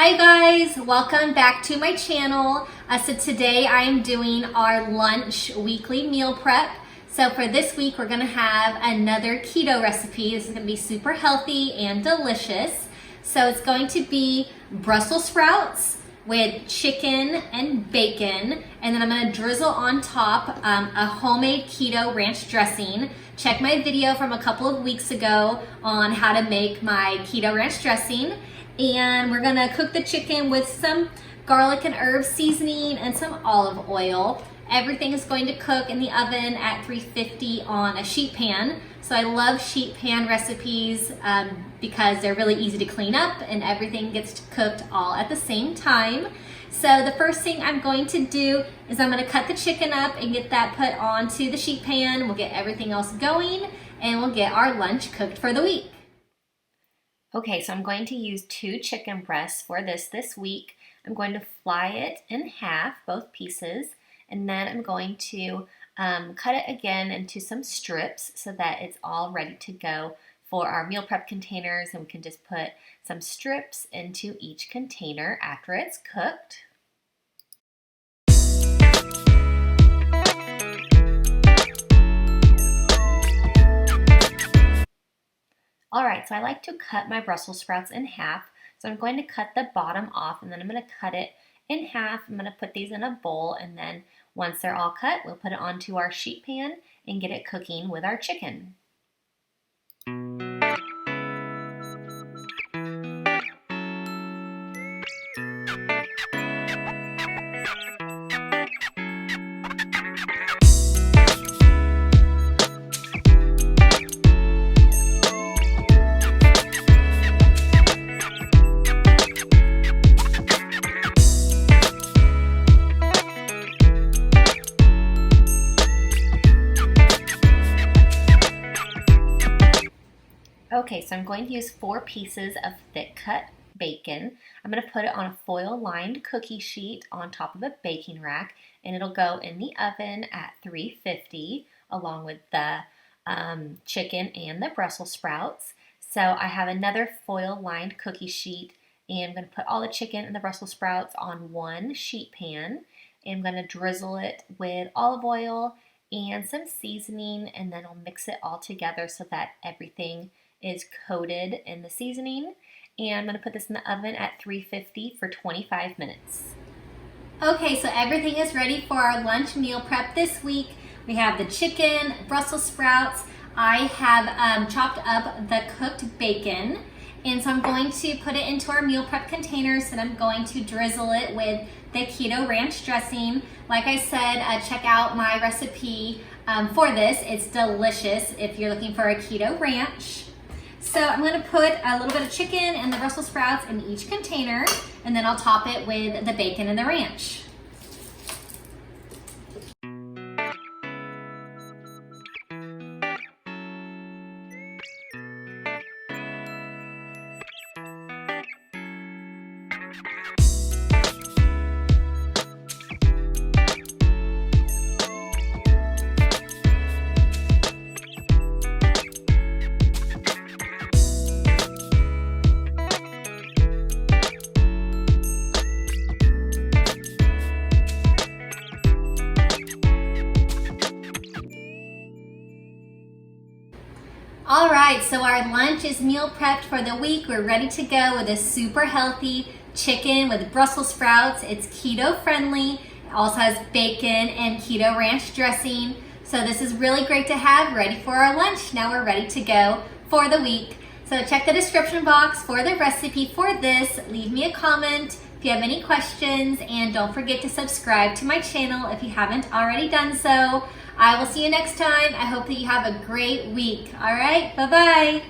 Hi guys, welcome back to my channel. So today I am doing our lunch weekly meal prep. So for this week we're gonna have another keto recipe. This is gonna be super healthy and delicious. So it's going to be Brussels sprouts with chicken and bacon, and then I'm gonna drizzle on top a homemade keto ranch dressing. Check my video from a couple of weeks ago on how to make my keto ranch dressing. And we're gonna cook the chicken with some garlic and herb seasoning and some olive oil. Everything is going to cook in the oven at 350 on a sheet pan. So I love sheet pan recipes because they're really easy to clean up and everything gets cooked all at the same time. So the first thing I'm going to do is I'm gonna cut the chicken up and get that put onto the sheet pan. We'll get everything else going and we'll get our lunch cooked for the week. Okay, so I'm going to use 2 chicken breasts for this week. I'm going to fly it in half, both pieces, and then I'm going to cut it again into some strips so that it's all ready to go for our meal prep containers, and we can just put some strips into each container after it's cooked. All right, so I like to cut my Brussels sprouts in half. So I'm going to cut the bottom off and then I'm going to cut it in half. I'm going to put these in a bowl, and then once they're all cut, we'll put it onto our sheet pan and get it cooking with our chicken. Okay, so I'm going to use 4 pieces of thick cut bacon. I'm going to put it on a foil lined cookie sheet on top of a baking rack, and it'll go in the oven at 350 along with the chicken and the Brussels sprouts. So I have another foil lined cookie sheet, and I'm going to put all the chicken and the Brussels sprouts on one sheet pan, and I'm going to drizzle it with olive oil and some seasoning, and then I'll mix it all together so that everything is coated in the seasoning. And I'm going to put this in the oven at 350 for 25 minutes. Okay, so everything is ready for our lunch meal prep this week. We have the chicken, Brussels sprouts. I have chopped up the cooked bacon, and so I'm going to put it into our meal prep containers, and I'm going to drizzle it with the keto ranch dressing. Like I said, check out my recipe for this. It's delicious if you're looking for a keto ranch. So I'm going to put a little bit of chicken and the Brussels sprouts in each container, and then I'll top it with the bacon and the ranch. All right, so our lunch is meal prepped for the week. We're ready to go with a super healthy chicken with Brussels sprouts. It's keto friendly. It also has bacon and keto ranch dressing. So this is really great to have ready for our lunch. Now we're ready to go for the week. So check the description box for the recipe for this. Leave me a comment if you have any questions, and don't forget to subscribe to my channel if you haven't already done so. I will see you next time. I hope that you have a great week. All right, bye-bye.